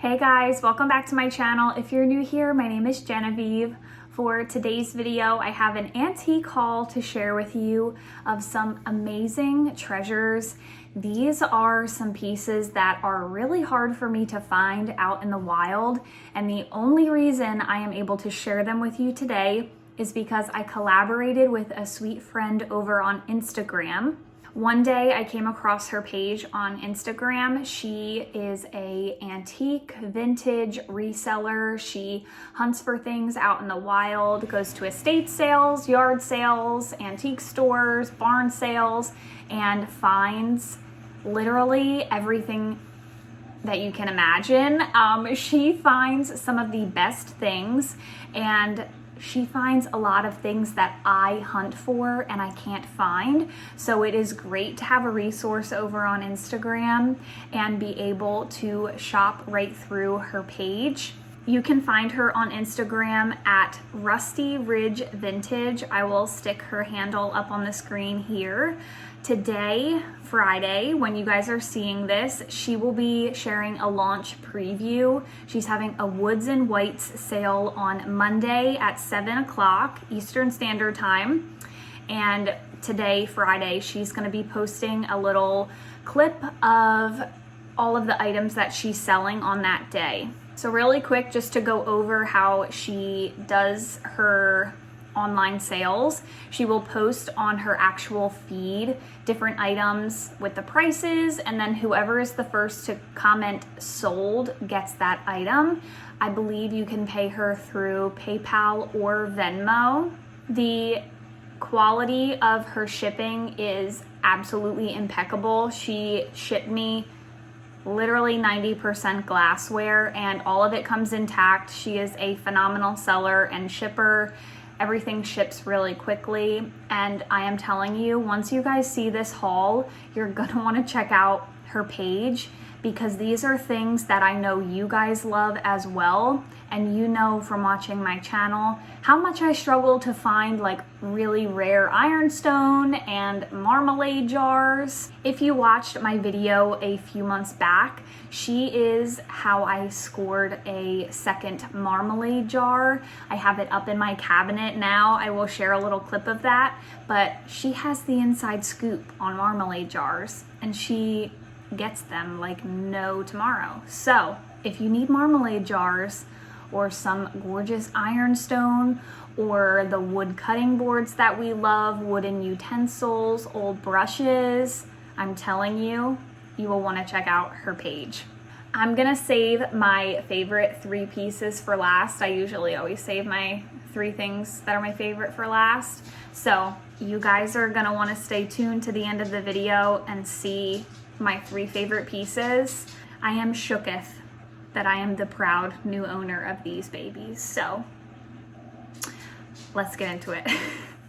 Hey guys, welcome back to my channel. If you're new here, my name is Genevieve. For today's video, I have an antique haul to share with you of some amazing treasures. These are some pieces that are really hard for me to find out in the wild, and the only reason I am able to share them with you today is because I collaborated with a sweet friend over on Instagram. One day I came across her page on Instagram. She is an antique vintage reseller. She hunts for things out in the wild, goes to estate sales, yard sales, antique stores, barn sales, and finds literally everything that you can imagine. She finds some of the best things, and she finds a lot of things that I hunt for and I can't find. So it is great to have a resource over on Instagram and be able to shop right through her page. You can find her on Instagram at Rusty Ridge Vintage. I will stick her handle up on the screen here. Today, Friday, when you guys are seeing this, she will be sharing a launch preview. She's having a Woods and Whites sale on Monday at 7 o'clock Eastern Standard Time. And today, Friday, she's going to be posting a little clip of all of the items that she's selling on that day. So really quick, just to go over how she does her online sales. She will post on her actual feed different items with the prices, and then whoever is the first to comment sold gets that item. I believe you can pay her through PayPal or Venmo. The quality of her shipping is absolutely impeccable. She shipped me literally 90% glassware and all of it comes intact. She is a phenomenal seller and shipper. Everything ships really quickly, and I am telling you, once you guys see this haul, you're gonna want to check out her page, because these are things that I know you guys love as well, and you know from watching my channel how much I struggle to find like really rare ironstone and marmalade jars. If you watched my video a few months back, she is how I scored a second marmalade jar. I have it up in my cabinet now. I will share a little clip of that, but she has the inside scoop on marmalade jars, and she gets them like no tomorrow. So if you need marmalade jars or some gorgeous ironstone or the wood cutting boards that we love, wooden utensils, old brushes, I'm telling you, you will want to check out her page. I'm gonna save my favorite 3 pieces for last. I usually always save my 3 things that are my favorite for last. So you guys are gonna want to stay tuned to the end of the video and see my 3 favorite pieces. I am shooketh that I am the proud new owner of these babies. So let's get into it.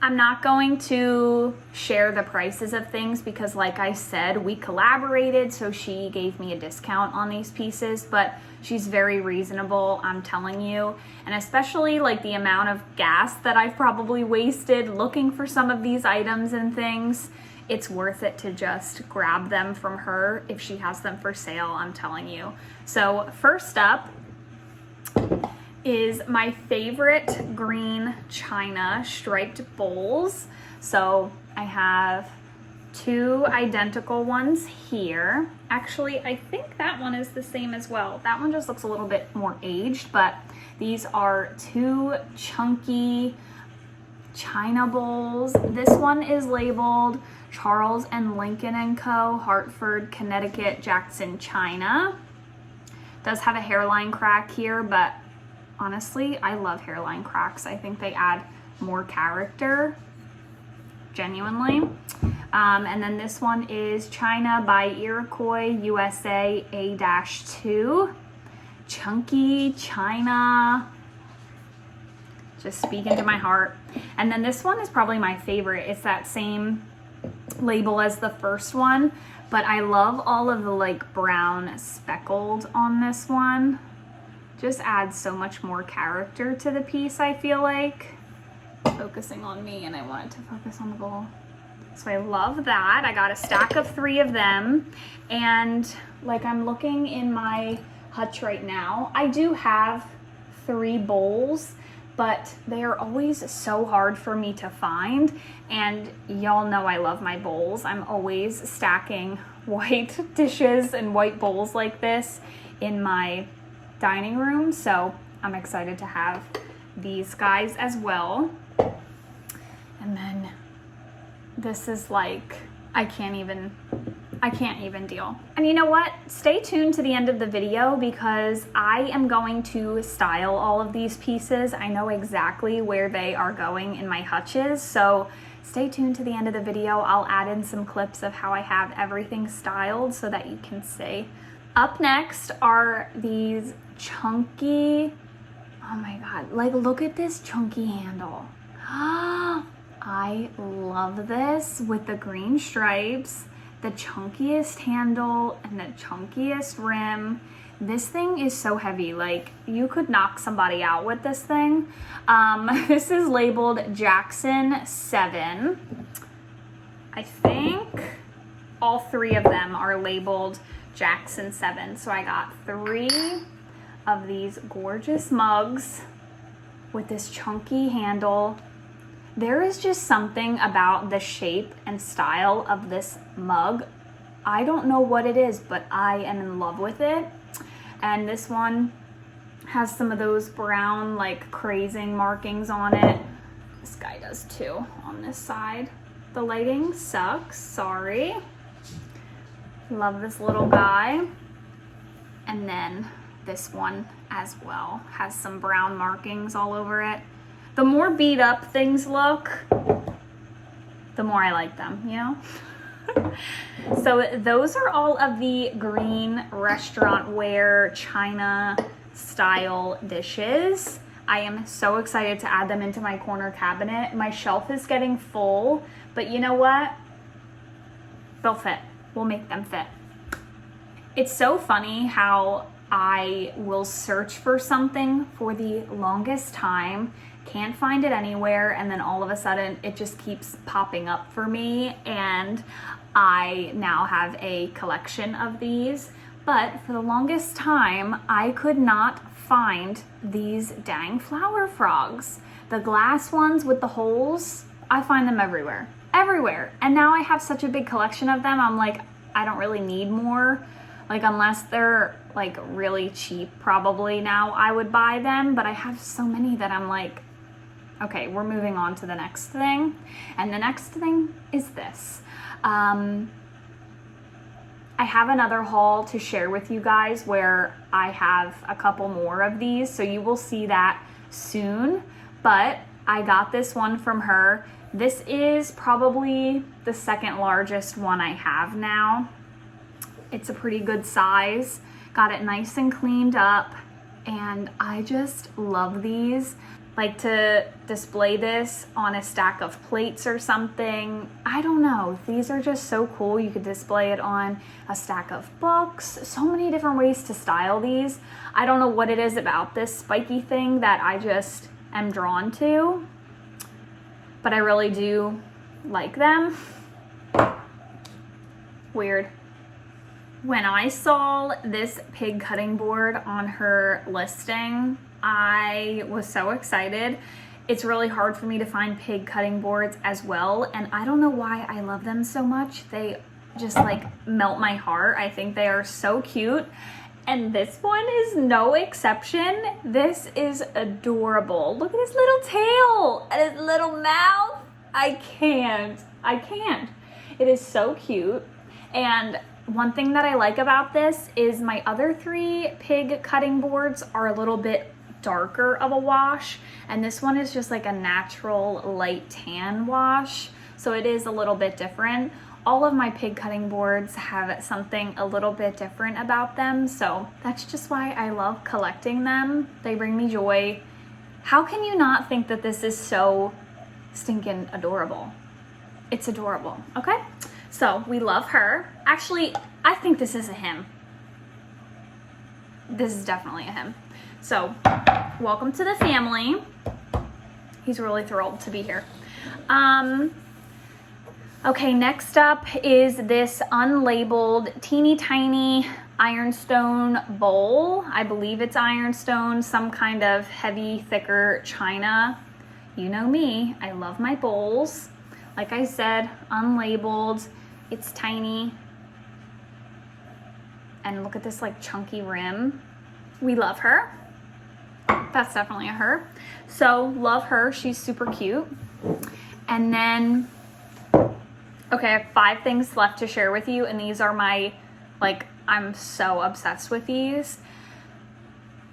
I'm not going to share the prices of things because, like I said, we collaborated, so she gave me a discount on these pieces, but she's very reasonable, I'm telling you. And especially like the amount of gas that I've probably wasted looking for some of these items and things, it's worth it to just grab them from her if she has them for sale, I'm telling you. So first up is my favorite green china striped bowls. So I have 2 identical ones here. Actually, I think that one is the same as well. That one just looks a little bit more aged, but these are 2 chunky china bowls. This one is labeled Charles and Lincoln & Co., Hartford, Connecticut, Jackson, China. Does have a hairline crack here, but honestly, I love hairline cracks. I think they add more character, genuinely. And then this one is China by Iroquois, USA, A-2. Chunky china. Just speaking to my heart. And then this one is probably my favorite. It's that same label as the first one, but I love all of the like brown speckled on this one. Just adds so much more character to the piece, I feel like. Focusing on me, and I wanted to focus on the bowl. So I love that. I got a stack of 3 of them, and like I'm looking in my hutch right now. I do have 3 bowls, but they are always so hard for me to find. And y'all know I love my bowls. I'm always stacking white dishes and white bowls like this in my dining room. So I'm excited to have these guys as well. And then this is like, I can't even deal. And you know what? Stay tuned to the end of the video because I am going to style all of these pieces. I know exactly where they are going in my hutches, so stay tuned to the end of the video. I'll add in some clips of how I have everything styled so that you can see. Up next are these chunky, oh my God, like look at this chunky handle. I love this with the green stripes, the chunkiest handle and the chunkiest rim. This thing is so heavy, like you could knock somebody out with this thing. This is labeled Jackson 7. I think all 3 of them are labeled Jackson 7. So I got 3 of these gorgeous mugs with this chunky handle. There is just something about the shape and style of this mug. I don't know what it is, but I am in love with it. And this one has some of those brown, like crazing markings on it. This guy does too on this side. The lighting sucks, sorry. Love this little guy. And then this one as well has some brown markings all over it. The more beat up things look, the more I like them, you know? So those are all of the green restaurant ware China style dishes. I am so excited to add them into my corner cabinet. My shelf is getting full, but you know what? They'll fit. We'll make them fit. It's so funny how I will search for something for the longest time, can't find it anywhere, and then all of a sudden it just keeps popping up for me, and I now have a collection of these. But for the longest time, I could not find these dang flower frogs. The glass ones with the holes, I find them everywhere. Everywhere. And now I have such a big collection of them, I'm like, I don't really need more. Like, unless they're like really cheap, probably now I would buy them, but I have so many that I'm like, okay, we're moving on to the next thing. And the next thing is this. I have another haul to share with you guys where I have a couple more of these, so you will see that soon. But I got this one from her. This is probably the second largest one I have now. It's a pretty good size. Got it nice and cleaned up, and I just love these. Like to display this on a stack of plates or something. I don't know. These are just so cool. You could display it on a stack of books. So many different ways to style these. I don't know what it is about this spiky thing that I just am drawn to, but I really do like them. Weird. When I saw this pig cutting board on her listing, I was so excited. It's really hard for me to find pig cutting boards as well, and I don't know why I love them so much. They just like melt my heart. I think they are so cute, and this one is no exception. This is adorable. Look at his little tail and his little mouth. I can't. It is so cute. And one thing that I like about this is my other 3 pig cutting boards are a little bit darker of a wash, and this one is just like a natural light tan wash, so it is a little bit different. All of my pig cutting boards have something a little bit different about them, so that's just why I love collecting them. They bring me joy. How can you not think that this is so stinking adorable? It's adorable, okay? So we love her. Actually, I think this is a him. This is definitely a him. So welcome to the family. He's really thrilled to be here. Okay, next up is this unlabeled teeny tiny Ironstone bowl. I believe it's Ironstone, some kind of heavy, thicker china. You know me, I love my bowls. Like I said, unlabeled, it's tiny. And look at this like chunky rim. We love her. That's definitely a her. So love her, she's super cute. And then, okay, I have 5 things left to share with you, and these are my, like, I'm so obsessed with these.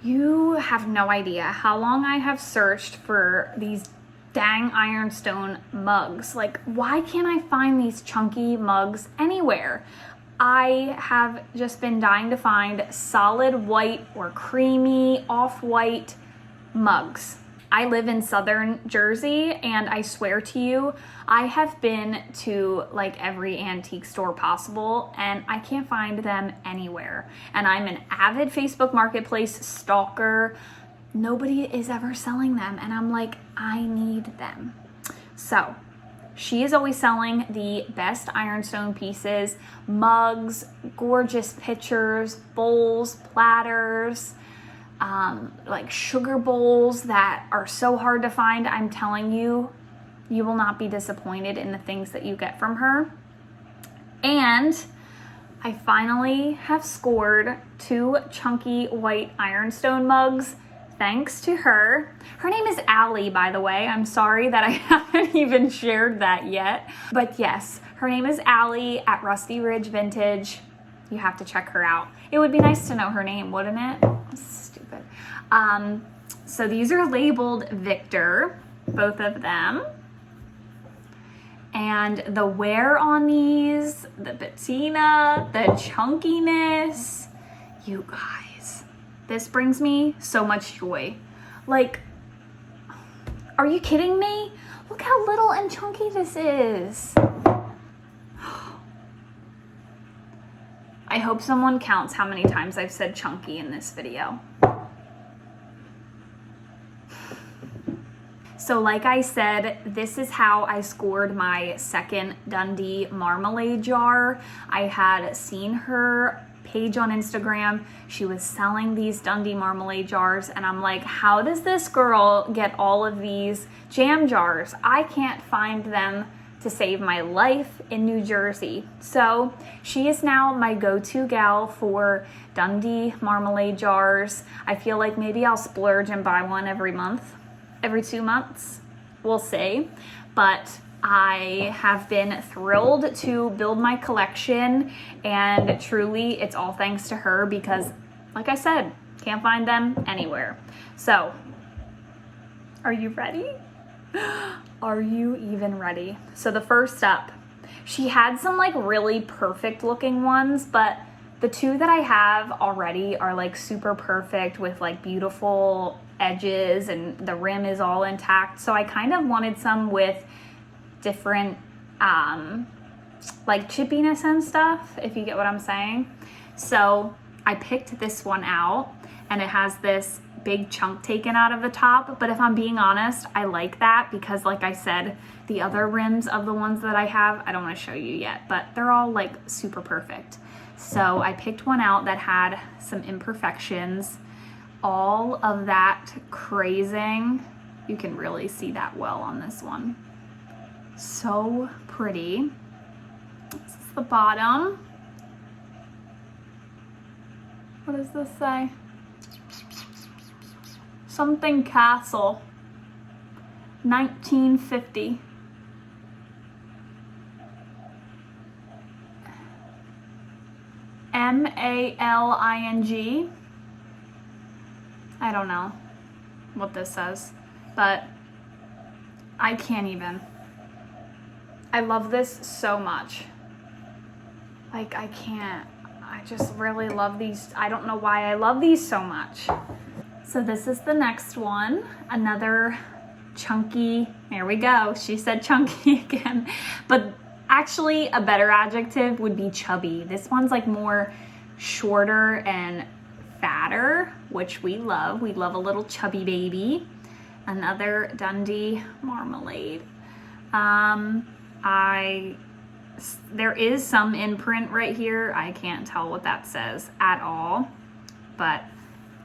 You have no idea how long I have searched for these dang Ironstone mugs. Like, why can't I find these chunky mugs anywhere? I have just been dying to find solid white or creamy off-white mugs. I live in southern Jersey, and I swear to you, I have been to like every antique store possible, and I can't find them anywhere. And I'm an avid Facebook Marketplace stalker. Nobody is ever selling them, and I'm like, I need them. So she is always selling the best Ironstone pieces, mugs, gorgeous pitchers, bowls, platters, like sugar bowls that are so hard to find. I'm telling you, you will not be disappointed in the things that you get from her. And I finally have scored 2 chunky white Ironstone mugs thanks to her. Her name is Allie, by the way. I'm sorry that I haven't even shared that yet. But yes, her name is Allie at Rusty Ridge Vintage. You have to check her out. It would be nice to know her name, wouldn't it? Stupid. So these are labeled Victor, both of them. And the wear on these, the patina, the chunkiness, you guys, this brings me so much joy. Like, are you kidding me? Look how little and chunky this is. I hope someone counts how many times I've said chunky in this video. So like I said, this is how I scored my second Dundee marmalade jar. I had seen her page on Instagram. She was selling these Dundee marmalade jars, and I'm like, how does this girl get all of these jam jars? I can't find them to save my life in New Jersey. So she is now my go-to gal for Dundee marmalade jars. I feel like maybe I'll splurge and buy one every 2 months, we'll see. But I have been thrilled to build my collection, and truly it's all thanks to her because, like I said, can't find them anywhere. So, are you ready? Are you even ready? So the first up, she had some like really perfect looking ones, but the 2 that I have already are like super perfect with like beautiful edges, and the rim is all intact. So I kind of wanted some with different like chippiness and stuff, if you get what I'm saying. So I picked this one out, and it has this big chunk taken out of the top, but if I'm being honest, I like that because, like I said, the other rims of the ones that I have, I don't want to show you yet, but they're all like super perfect. So I picked one out that had some imperfections. All of that crazing, you can really see that well on this one. So pretty. This is the bottom. What does this say? Something Castle, 1950. MALING. I don't know what this says, but I can't even. I love this so much. Like, I can't. I just really love these. I don't know why I love these so much. So this is the next one. Another chunky. There we go. She said chunky again. But actually, a better adjective would be chubby. This one's like more shorter and fatter, which we love. We love a little chubby baby. Another Dundee marmalade. I There is some imprint right here. I can't tell what that says at all, but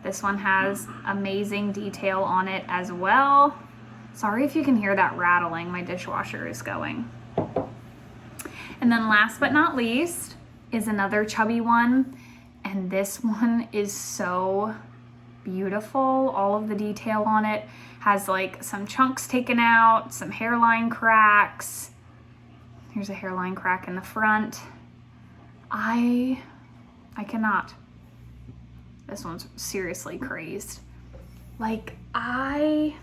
this one has amazing detail on it as well. Sorry if you can hear that rattling, my dishwasher is going. And then last but not least is another chubby one, and this one is so beautiful. All of the detail on it has like some chunks taken out, some hairline cracks. Here's a hairline crack in the front. I cannot. This one's seriously crazed. Like, I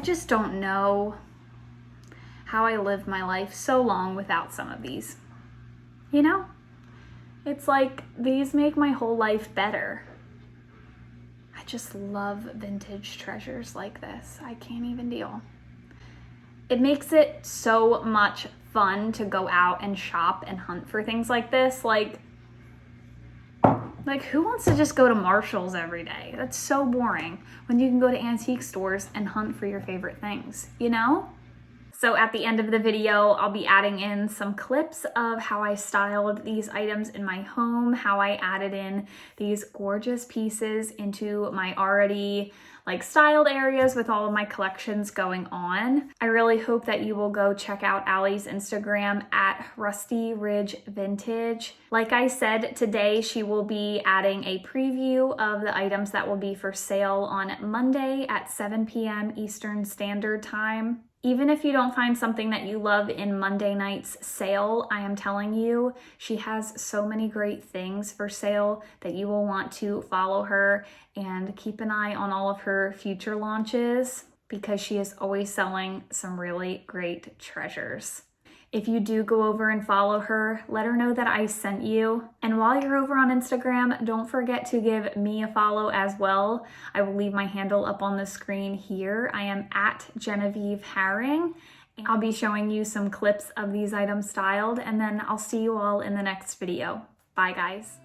just don't know how I lived my life so long without some of these. You know? It's like these make my whole life better. I just love vintage treasures like this. I can't even deal. It makes it so much fun to go out and shop and hunt for things like this. Like who wants to just go to Marshall's every day? That's so boring when you can go to antique stores and hunt for your favorite things, you know? So at the end of the video, I'll be adding in some clips of how I styled these items in my home, how I added in these gorgeous pieces into my already like styled areas with all of my collections going on. I really hope that you will go check out Allie's Instagram at Rusty Ridge Vintage. Like I said, today she will be adding a preview of the items that will be for sale on Monday at 7 p.m. Eastern Standard Time. Even if you don't find something that you love in Monday night's sale, I am telling you, she has so many great things for sale that you will want to follow her and keep an eye on all of her future launches because she is always selling some really great treasures. If you do go over and follow her, let her know that I sent you. And while you're over on Instagram, don't forget to give me a follow as well. I will leave my handle up on the screen here. I am at Genevieve Herring. I'll be showing you some clips of these items styled, and then I'll see you all in the next video. Bye, guys.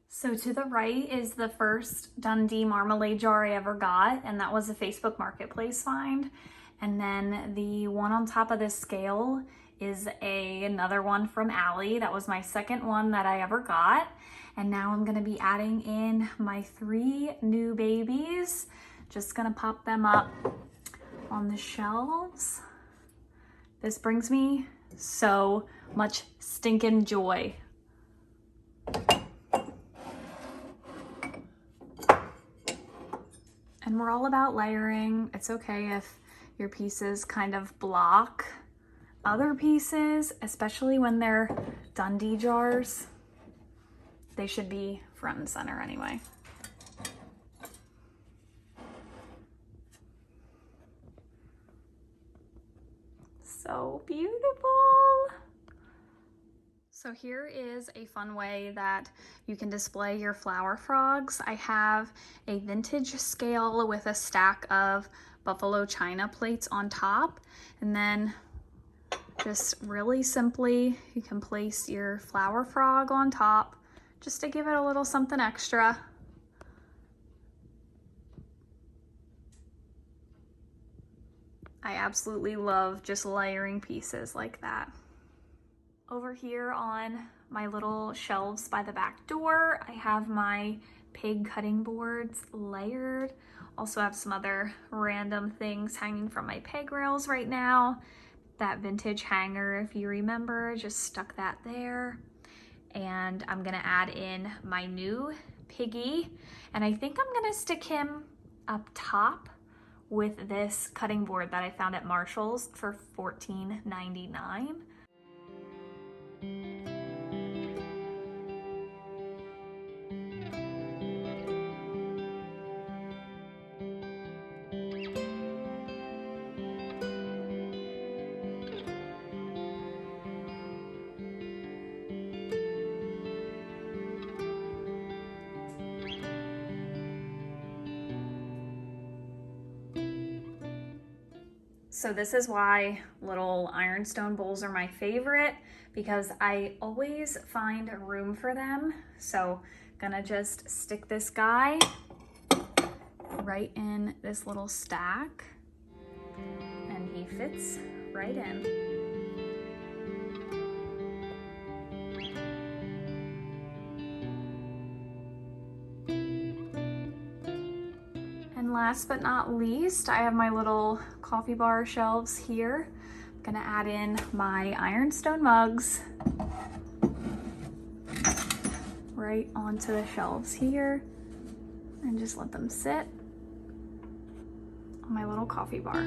So to the right is the first Dundee marmalade jar I ever got, and that was a Facebook Marketplace find. And then the one on top of this scale is another one from Allie. That was my second one that I ever got. And now I'm gonna be adding in my 3 new babies. Just gonna pop them up on the shelves. This brings me so much stinking joy. And we're all about layering. It's okay if your pieces kind of block other pieces, especially when they're Dundee jars. They should be front and center anyway. So beautiful. So here is a fun way that you can display your flower frogs. I have a vintage scale with a stack of buffalo china plates on top, and then just really simply you can place your flower frog on top just to give it a little something extra. I absolutely love just layering pieces like that. Over here on my little shelves by the back door, I have my pig cutting boards layered. Also have some other random things hanging from my peg rails right now. That vintage hanger, if you remember, just stuck that there. And I'm gonna add in my new piggy. And I think I'm gonna stick him up top with this cutting board that I found at Marshall's for $14.99. So this is why little ironstone bowls are my favorite, because I always find room for them. So gonna just stick this guy right in this little stack, and he fits right in. And last but not least, I have my little coffee bar shelves here. I'm gonna add in my ironstone mugs right onto the shelves here and just let them sit on my little coffee bar.